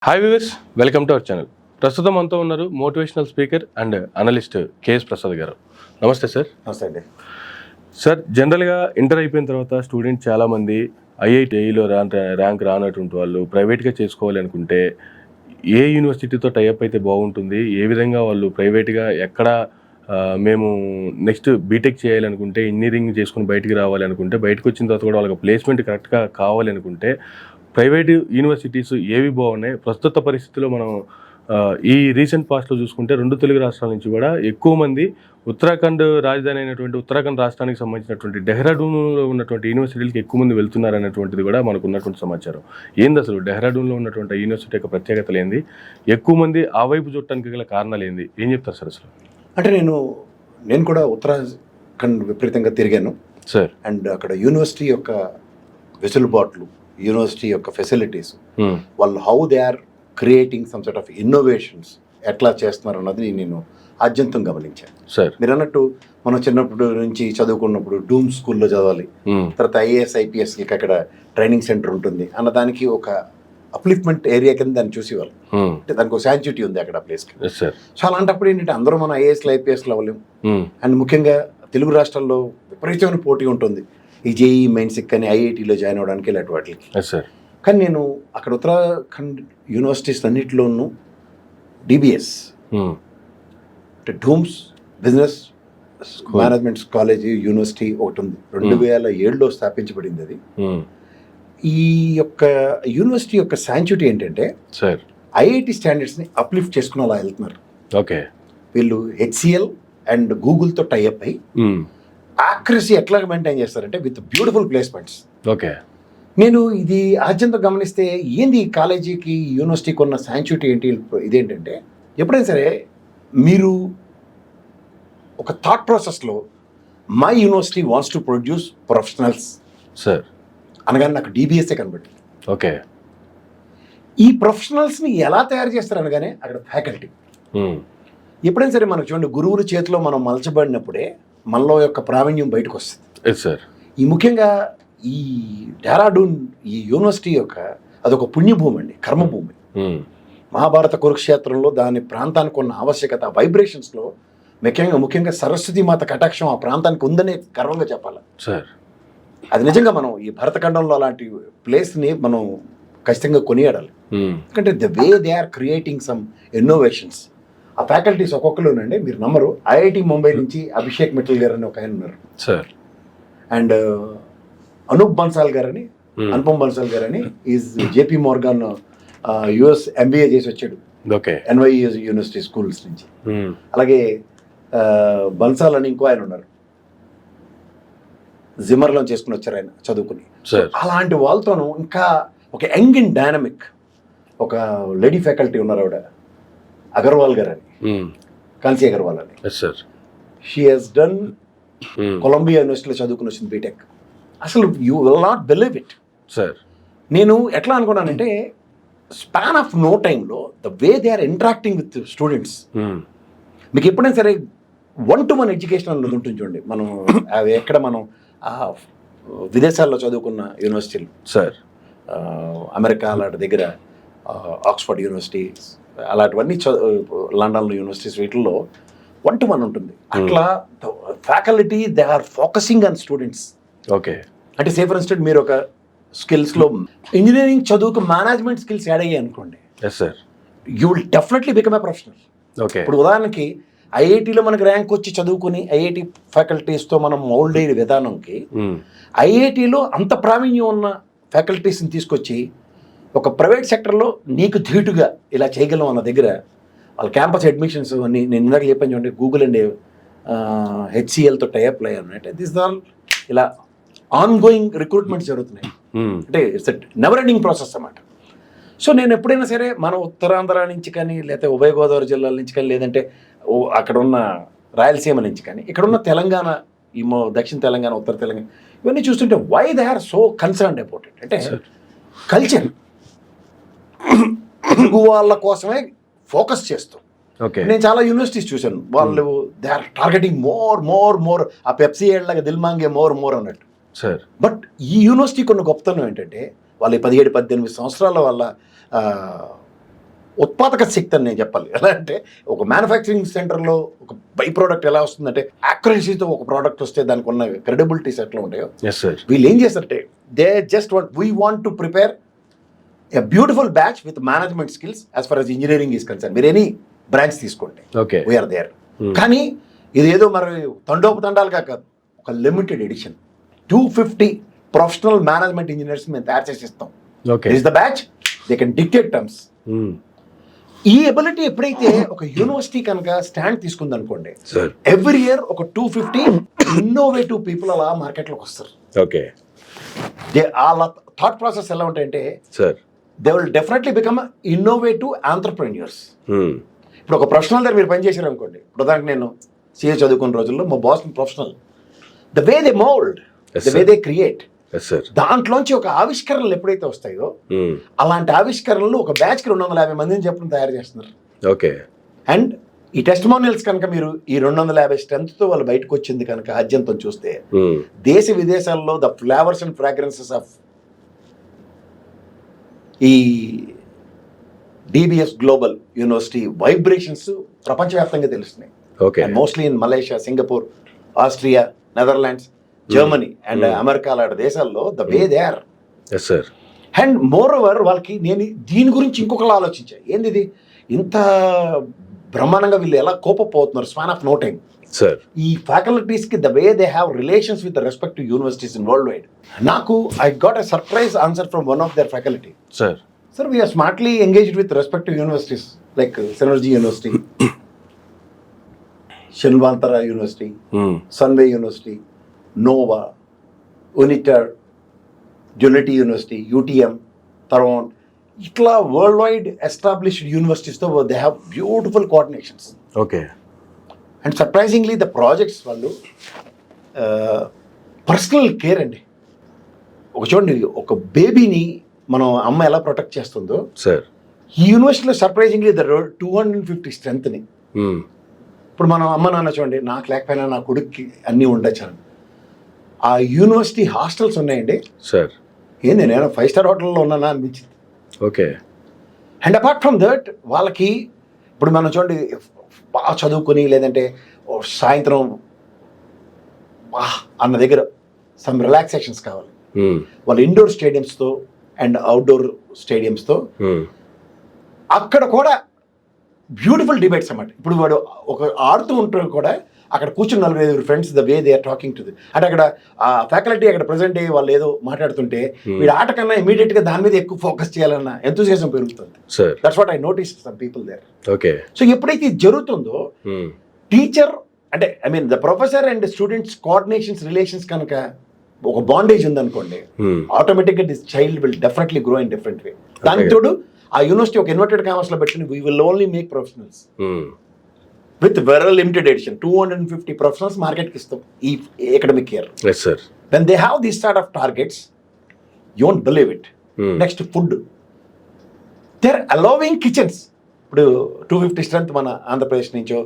Hi viewers, welcome to our channel. ప్రస్తుతం మనతో ఉన్నారు motivational speaker and analyst KS Prasad గారు. నమస్తే సార్. నమస్తే అండి. సార్, జనరల్గా ఇంటర్ అయిపోయిన తర్వాత స్టూడెంట్స్ చాలామంది ఐఐటిలో ర్యాంక్ రానటువంటి వాళ్ళు ప్రైవేట్గా చేసుకోవాలి అనుకుంటే ఏ యూనివర్సిటీతో టైఅప్ అయితే బాగుంటుంది, ఏ విధంగా వాళ్ళు ప్రైవేట్గా ఎక్కడ మేము నెక్స్ట్ బీటెక్ చేయాలనుకుంటే, ఇంజనీరింగ్ చేసుకుని బయటికి రావాలి అనుకుంటే, బయటకు వచ్చిన తర్వాత కూడా వాళ్ళకి ప్లేస్మెంట్ కరెక్ట్గా కావాలి అనుకుంటే ప్రైవేట్ యూనివర్సిటీస్ ఏవి బాగున్నాయి? ప్రస్తుత పరిస్థితిలో మనం ఈ రీసెంట్ పాస్ట్లో చూసుకుంటే 2 తెలుగు రాష్ట్రాల నుంచి కూడా ఎక్కువ మంది ఉత్తరాఖండ్ రాజధాని అయినటువంటి ఉత్తరాఖండ్ రాష్ట్రానికి సంబంధించినటువంటి డెహ్రాడూన్లో ఉన్నటువంటి యూనివర్సిటీలకు ఎక్కువ మంది వెళ్తున్నారు అనేటువంటిది కూడా మనకు ఉన్నటువంటి సమాచారం. ఏంది అసలు డెహ్రాడూన్లో ఉన్నటువంటి యూనివర్సిటీ యొక్క ప్రత్యేకతలు ఏంది? ఎక్కువ మంది ఆ వైపు చూడటానికి గల కారణాలు ఏంది? ఏం చెప్తారు సార్ అసలు? అంటే నేను కూడా ఉత్తరాఖండ్ విపరీతంగా తిరిగాను సార్. అండ్ అక్కడ యూనివర్సిటీ యొక్క వెసులుబాట్లు, యూనివర్సిటీ యొక్క ఫెసిలిటీస్, వాళ్ళు how they are creating some sort of innovations ఎట్లా చేస్తున్నారు అన్నది నేను ఆద్యంతం గమనించాను. సార్, మీరు అన్నట్టు మనం చిన్నప్పటి నుంచి చదువుకున్నప్పుడు డూమ్ స్కూల్లో చదవాలి, తర్వాత ఐఏఎస్ ఐపీఎస్కి అక్కడ ట్రైనింగ్ సెంటర్ ఉంటుంది అన్నదానికి ఒక అప్లిఫ్ట్మెంట్ ఏరియా కింద దాన్ని చూసేవాళ్ళు. అంటే దానికి ఒక శాంచుటీ ఉంది అక్కడ ప్లేస్కి. సో అలాంటప్పుడు ఏంటంటే అందరూ మనం ఐఏఎస్లు ఐపీఎస్లు అవ్వలేము. అండ్ ముఖ్యంగా తెలుగు రాష్ట్రాల్లో విపరీతమైన పోటీ ఉంటుంది ఈ జేఈ మెయిన్స్కి కానీ ఐఐటీలో జాయిన్ అవ్వడానికి ఇలాంటి వాటికి. కానీ నేను అక్కడ ఉత్తరాఖండ్ యూనివర్సిటీస్ అన్నింటిలోనూ డిబిఎస్ అంటే dooms business management college university ఒకటి ఉంది. 2007లో స్థాపించబడింది అది. ఈ యొక్క యూనివర్సిటీ యొక్క శాంచుటీ ఏంటంటే సార్, ఐఐటి స్టాండర్డ్స్ని అప్లిఫ్ట్ చేసుకుని అలా వెళ్తున్నారు. ఓకే. వీళ్ళు హెచ్సిఎల్ అండ్ గూగుల్తో టైఅప్ అయ్యి యాక్యురసీ ఎట్లా మెయింటైన్ చేస్తారంటే విత్ బ్యూటిఫుల్ ప్లేస్మెంట్స్. ఓకే. నేను ఇది ఆద్యంతో గమనిస్తే ఏంది ఈ కాలేజీకి యూనివర్సిటీకి ఉన్న శాంచుటీ ఏంటి ఇదేంటంటే, ఎప్పుడైనా సరే మీరు ఒక థాట్ ప్రాసెస్లో my university wants to produce professionals sir అనగానే నాకు డిబిఎస్ఏ కనబట్టి, ఓకే, ఈ ప్రొఫెషనల్స్ని ఎలా తయారు చేస్తారు అనగానే అక్కడ ఫ్యాకల్టీ. ఎప్పుడైనా సరే మనకు చూడండి, గురువుల చేతిలో మనం మలచబడినప్పుడే మనలో యొక్క ప్రావీణ్యం బయటకు వస్తుంది. సార్, ఈ ముఖ్యంగా ఈ డెహ్రాడూన్ ఈ యూనివర్సిటీ యొక్క అదొక పుణ్యభూమి అండి, కర్మభూమి. మహాభారత కురుక్షేత్రంలో దాని ప్రాంతానికి ఉన్న ఆవశ్యకత, వైబ్రేషన్స్లో ముఖ్యంగా సరస్వతి మాత కటాక్షం ఆ ప్రాంతానికి ఉందనే గర్వంగా చెప్పాలి సార్. అది నిజంగా మనం ఈ భరతఖండంలో అలాంటి ప్లేస్ని మనం ఖచ్చితంగా కొనియాడాలి. ఎందుకంటే the way they are creating some innovations. ఆ ఫ్యాకల్టీస్ ఒక్కొక్కరునండి, మీరు నమ్మరు, ఐఐటి ముంబై నుంచి అభిషేక్ మిట్టల్ గారు అని ఒక ఆయన ఉన్నారు సార్. అండ్ అనుపమ్ బన్సాల్ గారని is JP Morgan US MBA చేసి వచ్చాడు. ఓకే. ఎన్వైఎస్ యూనివర్సిటీ స్కూల్స్ నుంచి. అలాగే బన్సాల్ అని ఇంకో ఆయన ఉన్నారు, జిమ్మర్లో చేసుకుని వచ్చారు ఆయన చదువుకుని. అలాంటి వాళ్ళతోనూ ఇంకా ఒక యంగ్ అండ్ డైనమిక్ ఒక లేడీ ఫ్యాకల్టీ ఉన్నారు, ఆవిడ అగర్వాల్ గారు అని, కాంతి అగర్వాల్ అని. షీ హెస్ డన్ కొలంబియా యూనివర్సిటీలో చదువుకుని వచ్చింది బీటెక్. అసలు you will not believe it sir. నేను ఎట్లా అనుకున్నానంటే స్పాన్ ఆఫ్ నో టైంలో the way they are interacting with students. మీకు ఎప్పుడైనా సరే 1-to-1 ఎడ్యుకేషన్ అన్నది ఉంటుంది చూడండి. మనం అవి ఎక్కడ మనం విదేశాల్లో చదువుకున్న యూనివర్సిటీలు సార్, అమెరికా అలాంటి దగ్గర ఆక్స్ఫర్డ్ యూనివర్సిటీ అలాంటివన్నీ లండన్లో యూనివర్సిటీస్ వీటిల్లో 1-to-1 ఉంటుంది. అట్లా faculty they are focusing on students. Okay. అంటే సే ఫర్ ఇన్స్టెంట్ మీరు ఒక స్కిల్స్లో ఇంజనీరింగ్ చదువుకు మేనేజ్మెంట్ స్కిల్స్ యాడ్ అయ్యాయి అనుకోండి, you will definitely become a professional. Okay. ఇప్పుడు ఉదాహరణకి ఐఐటీలో మనకి ర్యాంక్ వచ్చి చదువుకుని ఐఐటి ఫ్యాకల్టీస్తో మనం మౌల్డ్ అయ్యే విధానంకి ఐఐటీలో అంత ప్రావీణ్యం ఉన్న ఫ్యాకల్టీస్ని తీసుకొచ్చి ఒక ప్రైవేట్ సెక్టర్లో నీకు ధీటుగా ఇలా చేయగలం అన్న దగ్గర వాళ్ళ క్యాంపస్ అడ్మిషన్స్ అన్ని నేను ఇందాక చెప్పాను చూడండి, గూగుల్ అండ్ హెచ్సిఎల్తో టైఅప్ అయ్యారు. దిస్ ఆల్ ఇలా ఆన్ గోయింగ్ రిక్రూట్మెంట్స్ జరుగుతున్నాయి. అంటే ఇట్స్ నెవర్ ఎండింగ్ ప్రాసెస్ అన్నమాట. సో నేను ఎప్పుడైనా సరే మన ఉత్తరాంధ్ర నుంచి కానీ, లేకపోతే ఉభయ గోదావరి జిల్లాల నుంచి కానీ, లేదంటే అక్కడ ఉన్న రాయలసీమ నుంచి కానీ, ఇక్కడ ఉన్న తెలంగాణ, ఈ దక్షిణ తెలంగాణ, ఉత్తర తెలంగాణ, ఇవన్నీ చూస్తుంటే why they are so concerned about it. అంటే కల్చర్ తెలుగు వాళ్ళ కోసమే ఫోకస్ చేస్తాం. నేను చాలా యూనివర్సిటీస్ చూశాను, వాళ్ళు దే ఆర్ టార్గెటింగ్ మోర్ ఆ పెప్సీ ఏళ్ళగా దిల్మాంగే మోర్ అన్నట్టు. బట్ ఈ యూనివర్సిటీ కొన్ని గొప్పతనం ఏంటంటే వాళ్ళు 17-18 సంవత్సరాల వాళ్ళ ఉత్పాదక శక్తి అని నేను చెప్పాలి. ఎలా అంటే ఒక మ్యానుఫ్యాక్చరింగ్ సెంటర్లో ఒక బై ప్రోడక్ట్ ఎలా వస్తుందంటే యాక్యురసీతో ఒక ప్రోడక్ట్ వస్తే దానికి ఉన్న క్రెడిబిలిటీస్ ఎట్లా ఉంటాయో ఎస్ సార్. వీళ్ళు ఏం చేస్తారంటే they just want to prepare a beautiful batch with management skills as far as engineering is concern. మీరు ఎనీ బ్రాంచ్ తీసుకోండి, ఓకే. We are there. కానీ ఇది ఏదో మరి తండోపతండాలుగా కాదు, ఒక limited edition 250 professional management engineers మేము తయారు చేసి ఇస్తాం. Okay. Is the batch, they can dictate terms. ఈ ఎబిలిటీ ఎప్పుడైతే ఒక యూనివర్సిటీ కనుక స్టాండ్ తీసుకుంది అనుకోండి, సార్, ఎవ్రీ ఇయర్ ఒక 250 ఇన్నోవేటివ్ పీపుల్ అలా మార్కెట్లోకి వస్తారు. ఓకే. వాళ్ళ థాట్ ప్రాసెస్ ఎలా ఉంటాయంటే sir, they will definitely become innovative entrepreneurs. ఇప్పుడు ఒక ప్రొఫెషనల్ దగ్గర మీరు పనిచేశారు అనుకోండి, ఇప్పుడు దానికి నేను సిఏ చదువుకున్న రోజుల్లో మా boss professional, the way they mould, the way they create, yes sir, దాంట్లోంచి ఒక ఆవిష్కరణలు ఎప్పుడైతే వస్తాయో అలాంటి ఆవిష్కరణలు ఒక బ్యాచ్కి 250 మందిని చెప్పడం తయారు చేస్తున్నారు. ఓకే. అండ్ ఈ టెస్టిమోనియల్స్ కనుక మీరు ఈ 250 స్ట్రెంత్తో వాళ్ళు బయటకు వచ్చింది కనుక ఆద్యంతం చూస్తే దేశ విదేశాల్లో the flavours and fragrances of ఈ డిబిఎస్ గ్లోబల్ యూనివర్సిటీ వైబ్రేషన్స్ ప్రపంచవ్యాప్తంగా తెలుస్తున్నాయి. Okay. Mostly in Malaysia, Singapore, Austria, Netherlands, Germany and America లాంటి దేశాల్లో the way they are. Yes sir. And moreover వాళ్ళకి నేను దీని గురించి ఇంకొకలా ఆలోచించాను, ఏంది ఇది ఇంత బ్రహ్మాండంగా వీళ్ళు ఎలా కోపపోతున్నారు span of no time. Sir, ఈ ఫ్యాకల్టీస్కి the way they have relations with respect to universities in world wide. నాకు I got a surprise answer from one of their faculty. Sir, Sir, we are smartly engaged with respect to universities like Synergy University, Shinvantara University, Sunway University, Nova, Unitar, Unity University, UTM, Taron. Itla worldwide established universities, though they have beautiful coordinations. Okay. And surprisingly, the projects వాళ్ళు personal care అండి. ఒక చూడండి, ఒక బేబీని మనం అమ్మ ఎలా protect చేస్తుందో సార్, ఈ యూనివర్సిటీలో సర్ప్రైజింగ్లీ ద 250 స్ట్రెంత్ని. ఇప్పుడు మనం అమ్మ నాన్న చూడండి, నాకు లేకపోయినా నా కొడుక్కి అన్నీ ఉండొచ్చు. ఆ యూనివర్సిటీ హాస్టల్స్ ఉన్నాయండి సార్. ఏంది నేను 5 స్టార్ హోటల్లో ఉన్నానా అనిపించింది. Okay. And apart from that వాళ్ళకి ఇప్పుడు మనం చూడండి బాగా చదువుకొని లేదంటే సాయంత్రం అన్న దగ్గర సమ్ రిలాక్సేషన్స్ కావాలి, వాళ్ళు ఇండోర్ స్టేడియంస్తో అండ్ అవుట్డోర్ స్టేడియంస్తో అక్కడ కూడా బ్యూటిఫుల్ డిబేట్స్ అన్నమాట. ఇప్పుడు వాడు ఒక ఆడుతూ ఉంటారు కూడా అక్కడ కూర్చుని 4-5 friends the way they are talking to the అంటే అక్కడ ఆ ఫ్యాకల్టీ అక్కడ ప్రజెంట్ అయ్యి వాళ్ళు ఏదో మాట్లాడుతుంటే వీడు ఆట కన్నా ఇమీడియట్గా దాని మీద ఎక్కువ ఫోకస్ చేయాలన్న ఎంతూజియాజం పెరుగుతుంది. That's what I notice some people there. Okay. So ఎప్పుడైతే ఇది జరుగుతుందో టీచర్ అంటే I mean the professor and students coordinations relations కనుక ఒక బాండేజ్ ఉందనుకోండి, ఆటోమేటిక్గా this child will definitely grow in different way. దానికి తోడు ఆ యూనివర్సిటీ ఒక ఇన్వర్టెడ్ కామర్స్ లో పెట్టిన we will only make professionals with very limited edition 250 professionals మార్కెట్కి ఇస్తాం ఈ academic year. Yes sir. When they have this sort of targets you won't believe it. Next food, they are allowing kitchens. ఇప్పుడు 250 strength మన ఆంధ్రప్రదేశ్ నుంచో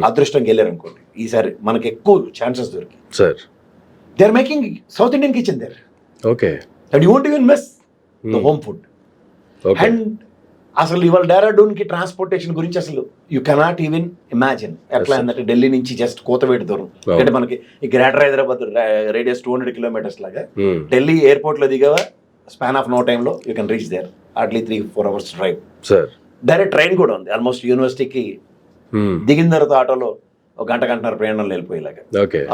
అదృష్టంకి వెళ్ళారు అనుకోండి, ఈసారి మనకి ఎక్కువ ఛాన్సెస్ దొరికి sir. They are making south Indian kitchen there. Okay. And you won't even miss the home food. And అసలు ఇవాళ డెహ్రాడూన్కి ట్రాన్స్పోర్టేషన్ గురించి అసలు యూ కెనాట్ ఈవెన్ ఇమాజిన్. ఎట్లా అంటే ఢిల్లీ నుంచి జస్ట్ కోతవేటి దూరం, అంటే మనకి ఈ గ్రేటర్ హైదరాబాద్ రేడియస్ 200 కిలోమీటర్స్ లాగా ఢిల్లీ ఎయిర్పోర్ట్లో దిగావా స్పాన్ ఆఫ్ నో టైంలో you can reach there hardly 3-4 hours drive. Sir, direct train కూడా ఉంది ఆల్మోస్ట్ యూనివర్సిటీకి దిగిన తర్వాత ఆటోలో ఒక గంటన్నర ప్రయాణంలో వెళ్ళిపోయేలాగా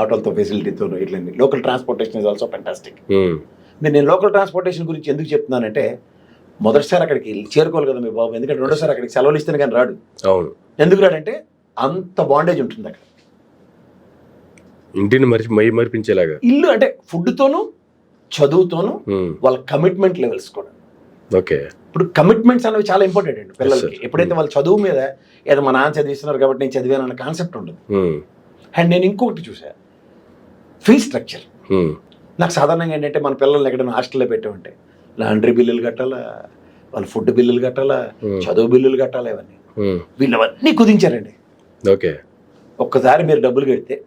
ఆటోలతో ఫెసిలిటీతో ఇట్లా local transportation is also fantastic. నేను లోకల్ ట్రాన్స్పోర్టేషన్ గురించి ఎందుకు చెప్తున్నానంటే మొదటిసారి అక్కడికి చేరుకోవాలి కదా మీ బాబు, ఎందుకంటే రెండోసారి అక్కడికి సెలవులు ఇస్తేనే కానీ రాడు. అవును. ఎందుకు రాడంటే అంత బాండేజ్ ఉంటుంది అక్కడ, ఇంటిని మరిపించేలాగా. ఇల్లు అంటే ఫుడ్తోను చదువుతోను వాళ్ళ కమిట్మెంట్ లెవెల్స్ కూడా. ఓకే. ఇప్పుడు కమిట్మెంట్స్ అనేవి చాలా ఇంపార్టెంట్ అండి పిల్లలకి. ఎప్పుడైతే వాళ్ళ చదువు మీద ఏదో మా నాన్న చదివిస్తున్నారు కాబట్టి నేను చదివాను అన్న కాన్సెప్ట్ ఉండదు. అండ్ నేను ఇంకొకటి చూసా, ఫీ స్ట్రక్చర్. నాకు సాధారణంగా ఏంటంటే మన పిల్లల్ని ఎక్కడైనా హాస్టల్లో పెట్టామంటే లాండ్రీ బిల్లులు కట్టాలా, వాళ్ళ ఫుడ్ బిల్లులు కట్టాలా, చదువు బిల్లులు కట్టాలా, ఇవన్నీ వీళ్ళు అవన్నీ కుదించారండి. ఓకే. ఒక్కసారి మీరు డబ్బులు కడితే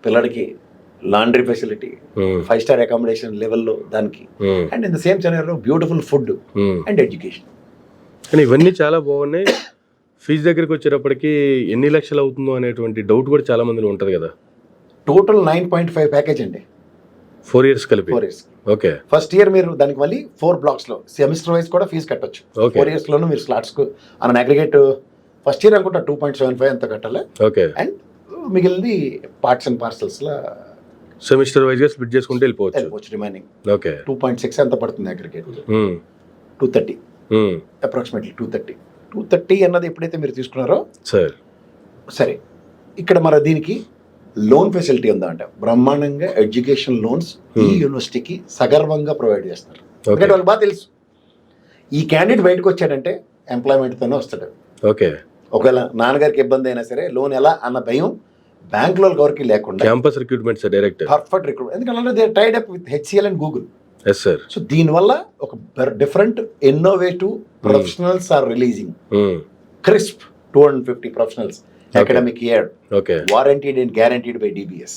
పిల్లడికి లాండ్రీ ఫెసిలిటీ, 5 స్టార్ అకామిడేషన్ లెవెల్లో దానికి, అండ్ ఇన్ ద సేమ్ సెనరీలో బ్యూటిఫుల్ ఫుడ్ అండ్ ఎడ్యుకేషన్. కానీ ఇవన్నీ చాలా బాగున్నాయి. ఫీజు దగ్గరికి వచ్చేటప్పటికి ఎన్ని లక్షలు అవుతుందో అనేటువంటి డౌట్ కూడా చాలా మందిలో ఉంటుంది కదా. టోటల్ 9.5 ప్యాకేజ్ అండి, 4 years కలిపి. 4 years. ఓకే. ఫస్ట్ ఇయర్ మీరు దానికి మళ్ళీ 4 blocks-లో సెమిస్టర్ వైజ్ కూడా ఫీజు కట్టొచ్చు. Okay. 4 years-లోనూ మీరు స్లాట్స్కు అన్న అగ్రిగేట్ ఫస్ట్ ఇయర్ అనుకుంటా 2.75 అంత కట్టాలి. ఓకే. అండ్ మిగిలింది పార్ట్స్ అండ్ పార్సల్స్లో సెమిస్టర్ వైజ్గా స్ప్లిట్ చేసుకుంటే వెళ్ళిపోవచ్చు. వెళ్ళిపోవచ్చు. Remaining okay. 2.6 ఎంత పడుతుంది అగ్రిగేట్? 230 అప్రాక్సిమేట్లీ 230 అన్నది ఎప్పుడైతే మీరు తీసుకున్నారో సార్. సరే, ఇక్కడ మరి దీనికి లోన్ ఫెసిలిటీ ఉందా అంటే బ్రహ్మాండంగా ఎడ్యుకేషన్ లోన్స్ ఈ యూనివర్సిటీకి సగర్వంగా ప్రొవైడ్ చేస్తున్నారు. ఎందుకంటే వాళ్ళకి బాగా తెలుసు ఈ క్యాండిడేట్ బయటకు వచ్చాడంటే ఎంప్లాయ్మెంట్తోనే వస్తాడు. ఓకే. ఒకవేళ నాన్నగారికి ఇబ్బంది అయినా సరే లోన్ ఎలా అన్న భయం బ్యాంకులో ఎవరికి లేకుండా campus recruitment sir direct perfect recruit. ఎందుకంటే they tied up with HCL and Google. Yes sir. So దీనివల్ల ఒక different innovative professionals are releasing crisp 250 professionals academic year. Okay. Warranted and guaranteed by DBS.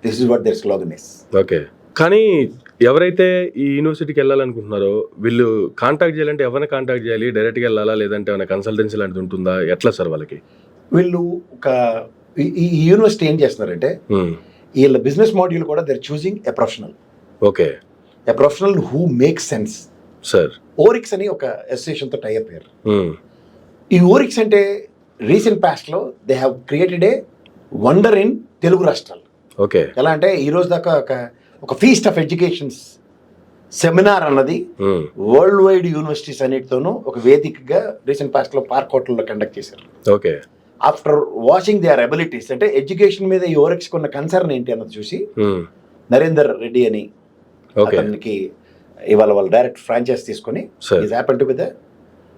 This is what their slogan is. Okay. కానీ ఎవరైతే ఈ యూనివర్సిటీకి వెళ్ళాలనుకుంటున్నారో వీళ్ళు contact చేయాలంటే ఎవరిని contact చేయాలి? డైరెక్ట్గా వెళ్ళాలా లేదంటే ఏమైనా కన్సల్టెన్సీ లాంటిది ఉంటుందా? ఎట్లా సార్ వాళ్ళకి? వీళ్ళు ఒక ఈ యూనివర్సిటీ ఏం చేస్తున్నారంటే వీళ్ళ బిజినెస్ మాడ్యూల్ కూడా they're choosing a professional. Okay. A professional who makes sense. Sir. Oryx అని ఒక అసోసియేషన్తో టై అప్ అయ్యారు. ఈ ఓరిక్స్ అంటే రీసెంట్ పాస్ట్లో they have created a wonder in Telugu రాష్ట్రాలు. ఓకే. ఎలా అంటే ఈ రోజు దాకా ఒక ఫీస్ట్ ఆఫ్ ఎడ్యుకేషన్స్ సెమినార్ అన్నది వరల్డ్ వైడ్ యూనివర్సిటీస్ అన్నిటితోనూ ఒక వేదికగా రీసెంట్ పాస్ట్లో పార్క్ హోటల్లో కండక్ట్ చేశారు. Okay. After watching their abilities అంటే ఎడ్యుకేషన్ మీద ఈ ఓరిక్స్కి ఉన్న కన్సర్న్ ఏంటి అన్నది చూసి నరేందర్ రెడ్డి అని అతనికి ఇవాళ వాళ్ళు డైరెక్ట్ ఫ్రాంచైజ్ తీసుకొని is happen to be the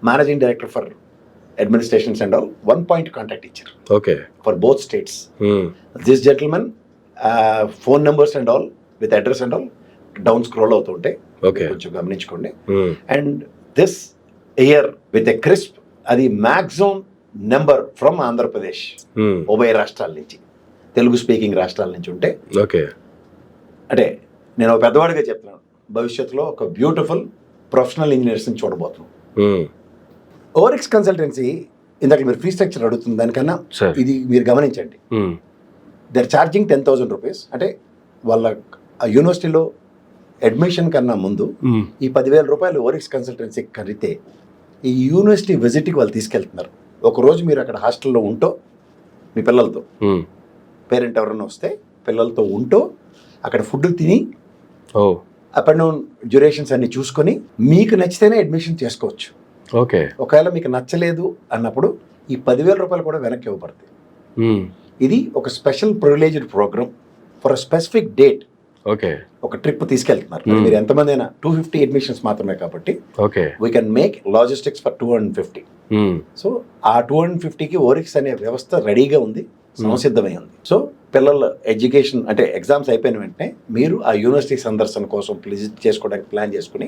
managing director for administrations and all 1 point contact ఇచ్చారు. Okay. For both states. This gentlemen phone numbers and all with address and all down scroll అవుతుంటాయి. Okay. కొంచెం గమనించుకోండి. And this year with a crisp అది maximum number from Andhra Pradesh ఉభయ రాష్ట్రాల నుంచి Telugu speaking రాష్ట్రాల నుంచి ఉంటే ఓకే. అంటే నేను ఒక పెద్దవాడిగా చెప్తున్నాను భవిష్యత్తులో ఒక బ్యూటిఫుల్ ప్రొఫెషనల్ ఇంజనీర్స్ని చూడబోతున్నాం. ఓరిక్స్ కన్సల్టెన్సీ ఇందాక మీరు ఫీ స్ట్రక్చర్ అడుగుతుంది దానికన్నా ఇది మీరు గమనించండి. They are charging 10,000 rupees. అంటే వాళ్ళ యూనివర్సిటీలో అడ్మిషన్ కన్నా ముందు ఈ 10,000 రూపాయలు ఓరిక్స్ కన్సల్టెన్సీ కడితే ఈ యూనివర్సిటీ విజిట్కి వాళ్ళు తీసుకెళ్తున్నారు. ఒకరోజు మీరు అక్కడ హాస్టల్లో ఉంటో మీ పిల్లలతో పేరెంట్ ఎవరైనా వస్తే పిల్లలతో ఉంటో అక్కడ ఫుడ్ తిని అప్ అండ్ డౌన్ డ్యూరేషన్స్ అన్ని చూసుకొని మీకు నచ్చితేనే అడ్మిషన్ చేసుకోవచ్చు. ఓకే. ఒకవేళ మీకు నచ్చలేదు అన్నప్పుడు ఈ 10,000 రూపాయలు కూడా వెనక్కి ఇవ్వబడతాయి. ఇది ఒక special privileged programme for a specific date. Okay. ఒక ట్రిప్ తీసుకెళ్తున్నారు. మీరు ఎంతమంది అయినా 250 అడ్మిషన్స్ మాత్రమే కాబట్టి okay we can make logistics for 250. So ఆ 250కి ఓరిక్స్ అనే వ్యవస్థ రెడీగా ఉంది, సంసిద్ధమై ఉంది. సో పిల్లల ఎడ్యుకేషన్ అంటే ఎగ్జామ్స్ అయిపోయిన వెంటనే మీరు ఆ యూనివర్సిటీ సందర్శన కోసం విజిట్ చేసుకోవడానికి ప్లాన్ చేసుకుని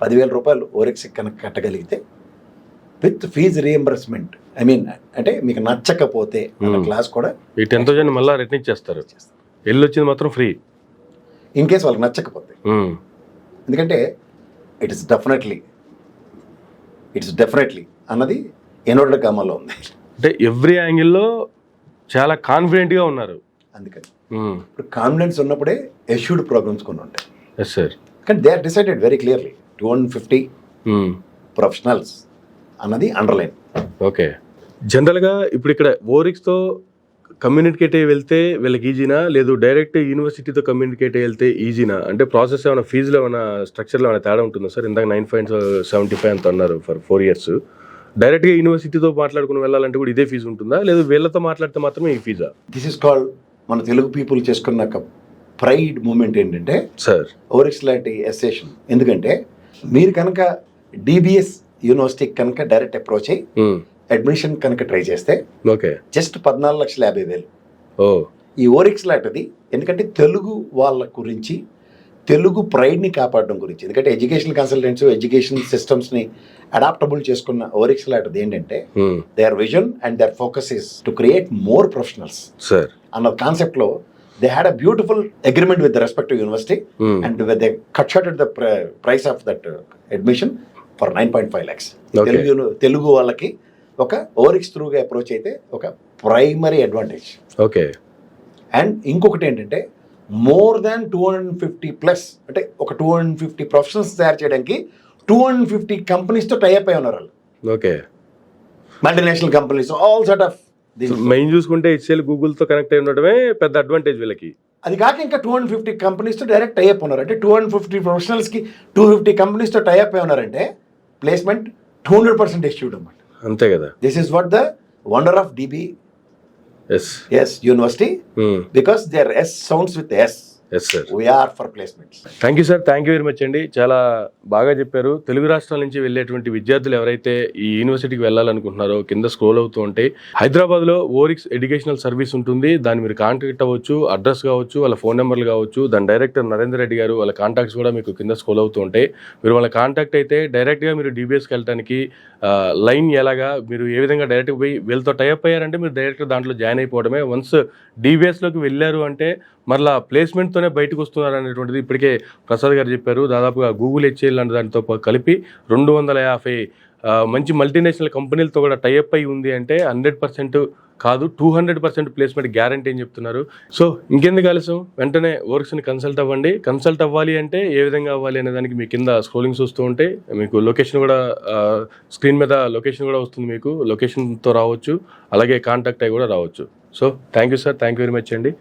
10,000 రూపాయలు ఓరిక్స్ కనుక కట్టగలిగితే with fee reimbursement I mean అంటే మీకు నచ్చకపోతే క్లాస్ కూడా ఈ 10,000 మళ్ళీ రిటర్న్ చేస్తారు. వెళ్ళి వచ్చింది మాత్రం ఫ్రీ ఇన్ కేస్ వాళ్ళకి నచ్చకపోతే. ఎందుకంటే ఇట్స్ డెఫినెట్లీ అన్నది ఎనోడ్ల గ్రామాల్లో ఉంది. అంటే ఎవ్రీ యాంగిల్లో చాలా కాన్ఫిడెంట్గా ఉన్నారు. అందుకని ఇప్పుడు కాన్ఫిడెన్స్ ఉన్నప్పుడే ఎష్యూడ్ ప్రోగ్రామ్స్ కొన్ని ఉంటాయి. Yes sir. కానీ they are decided very clearly 250 professionals అన్నది అండర్లైన్. ఓకే. జనరల్గా ఇప్పుడు ఇక్కడ ఓరిక్స్తో కమ్యూనికేట్ అయ్యి వెళ్తే వీళ్ళకి ఈజీనా లేదు డైరెక్ట్ యూనివర్సిటీతో కమ్యూనికేట్ అయ్యి వెళ్తే ఈజీనా? అంటే ప్రాసెస్ ఏమైనా ఫీజులో ఏమైనా స్ట్రక్చర్లో ఏమైనా తేడా ఉంటుందా సార్? ఇందాక 9.75 అంత అన్నారు ఫర్ 4 years. డైరెక్ట్గా యూనివర్సిటీతో మాట్లాడుకుని వెళ్ళాలంటే కూడా ఇదే ఫీజు ఉంటుందా లేదు వీళ్ళతో మాట్లాడితే మాత్రమే ఈ ఫీజా? దిస్ ఇస్ కాల్డ్ మన తెలుగు పీపుల్ చేసుకున్న ప్రైడ్ మూమెంట్ ఏంటంటే సార్ ఓరిక్స్ లాంటి అసోసియేషన్. ఎందుకంటే మీరు కనుక DBS యూనివర్సిటీకి కనుక డైరెక్ట్ అప్రోచ్ అయ్యి అడ్మిషన్ కనుక ట్రై చేస్తే ఓకే జస్ట్ 14,50,000. ఈ ఓరిక్స్ లాంటిది ఎందుకంటే తెలుగు వాళ్ళ గురించి తెలుగు ప్రైడ్ని కాపాడడం గురించి, ఎందుకంటే ఎడ్యుకేషన్ కన్సల్టెంట్స్ ఎడ్యుకేషన్ సిస్టమ్స్ని అడాప్టబుల్ చేసుకున్న ఓరిక్స్ లాంటిది ఏంటంటే their vision and their focus is to create more professionals అన్న కాన్సెప్ట్లో they had a beautiful agreement with the respective university and they cut shorted the price of that admission for 9.5 lakhs. Okay. Telugu వాళ్ళకి ఒక oryx త్రూగా approach అయితే ఒక primary advantage. Okay. And ఇంకొకటి ఏంటంటే more than 250+ అంటే ఒక 250 ప్రొఫెషనల్స్ తయారు చేయడానికి 250 కంపెనీస్తో టైఅప్ అయి ఉన్నారు వాళ్ళు. Okay. Multinational companies all sort of. Main చూసుకుంటే HCL గూగుల్తో కనెక్ట్ అయి ఉండడమే పెద్ద అడ్వాంటేజ్ వీళ్ళకి. అది కాక ఇంకా 250 కంపెనీస్తో డైరెక్ట్ టైఅప్ ఉన్నారు. అంటే 250 ప్రొఫెషనల్స్కి 250 కంపెనీస్తో టైఅప్ అయి ఉన్నారంటే ప్లేస్మెంట్ 200% ఎస్యూడ్ అన్నమాట. అంతే కదా. This is what the wonder of DB S university, because their S sounds with S. Yes sir. We are for placements. Thank you sir, thank you very much అండి. చాలా బాగా చెప్పారు. తెలుగు రాష్ట్రాల నుంచి వెళ్ళేటువంటి విద్యార్థులు ఎవరైతే ఈ యూనివర్సిటీకి వెళ్ళాలనుకుంటున్నారో కింద స్క్రోల్ అవుతూ ఉంటే హైదరాబాద్లో ఓరిక్స్ ఎడ్యుకేషనల్ సర్వీస్ ఉంటుంది. దాన్ని మీరు కాంటాక్ట్ అవ్వచ్చు. అడ్రస్ కావచ్చు, వాళ్ళ ఫోన్ నెంబర్లు కావచ్చు, దాని డైరెక్టర్ నరేందర్ రెడ్డి గారు వాళ్ళ కాంటాక్ట్స్ కూడా మీకు కింద స్క్రోల్ అవుతూ ఉంటాయి. మీరు వాళ్ళ కాంటాక్ట్ అయితే డైరెక్ట్గా మీరు DBSకి వెళ్ళడానికి లైన్ ఎలాగా మీరు ఏ విధంగా డైరెక్ట్గా పోయి వీళ్ళతో టైఅప్ అయ్యారంటే మీరు డైరెక్ట్గా దాంట్లో జాయిన్ అయిపోవడమే. వన్స్ DBSలోకి వెళ్ళారు అంటే మరలా ప్లేస్మెంట్తోనే బయటకు వస్తున్నారు అనేటువంటిది ఇప్పటికే ప్రసాద్ గారు చెప్పారు. దాదాపుగా గూగుల్ HCL లాంటి దానితో కలిపి 250 మంచి మల్టీనేషనల్ కంపెనీలతో కూడా టైఅప్ అయి ఉంది అంటే 100% కాదు 200% ప్లేస్మెంట్ గ్యారంటీ అని చెప్తున్నారు. సో ఇంకెందుకు ఆలస్యం, వెంటనే ఓరిక్స్ని కన్సల్ట్ అవ్వండి. కన్సల్ట్ అవ్వాలి అంటే ఏ విధంగా అవ్వాలి అనే దానికి మీ కింద స్క్రోలింగ్స్ వస్తూ ఉంటే మీకు లొకేషన్ కూడా స్క్రీన్ మీద లొకేషన్ కూడా వస్తుంది. మీకు లొకేషన్తో రావచ్చు, అలాగే కాంటాక్ట్ అయ్యి కూడా రావచ్చు. So thank you sir, thank you very much అండి.